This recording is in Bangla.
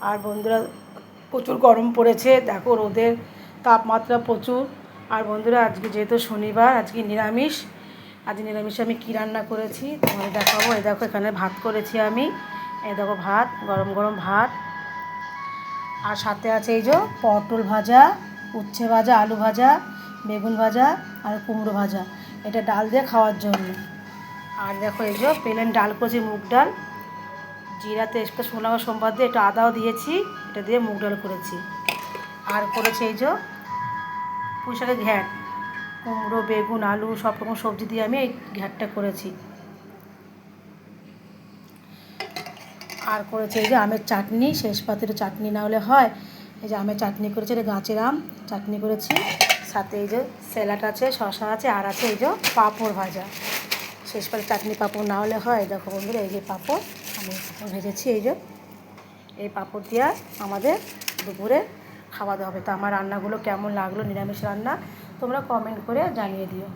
আর বন্ধুরা প্রচুর গরম পড়েছে, দেখো রোদের তাপমাত্রা প্রচুর। আর বন্ধুরা আজকে যেহেতু শনিবার, আজকে নিরামিষ। আজকে নিরামিষে আমি কী রান্না করেছি তোমাদের দেখাবো। এই দেখো এখানে ভাত করেছি আমি, এই দেখো ভাত, গরম গরম ভাত। আর সাথে আছে এই যে পটল ভাজা, উচ্ছে ভাজা, আলু ভাজা, বেগুন ভাজা আর কুমড়ো ভাজা। এটা ডাল দিয়ে খাওয়ার জন্য। আর দেখো এই যে প্লেন ডাল করেছি, মুগ ডাল, জিরা তেজপাতা শুকনো লঙ্কা সোমবার দিয়ে একটু আদাও দিয়েছি, এটা দিয়ে মুগ ডাল করেছি। আর করেছি এই যে পুঁই শাকের ঘ্যাঁট, কুমড়ো, বেগুন, আলু সব রকম সবজি দিয়ে আমি এই ঘ্যাঁটটা করেছি। আর করেছি এই যে আমের চাটনি, শেষ পাতের চাটনি না হলে হয়। এই যে আমের চাটনি করেছি, এটা গাছের আম চাটনি করেছি। সাথে এই যে স্যালাড আছে, শসা আছে, আর আছে এই যে পাঁপড় ভাজা। শেষ পাতে চাটনি পাঁপড় না হলে হয়। দেখো বন্ধুরা এই যে পাঁপড় আমি ভেজেছি, এই যে এই পাঁপড় দিয়ে আমাদের দুপুরে খাওয়া দাওয়া হবে। তো আমার রান্নাগুলো কেমন লাগলো, নিরামিষ রান্না, তোমরা কমেন্ট করে জানিয়ে দিও।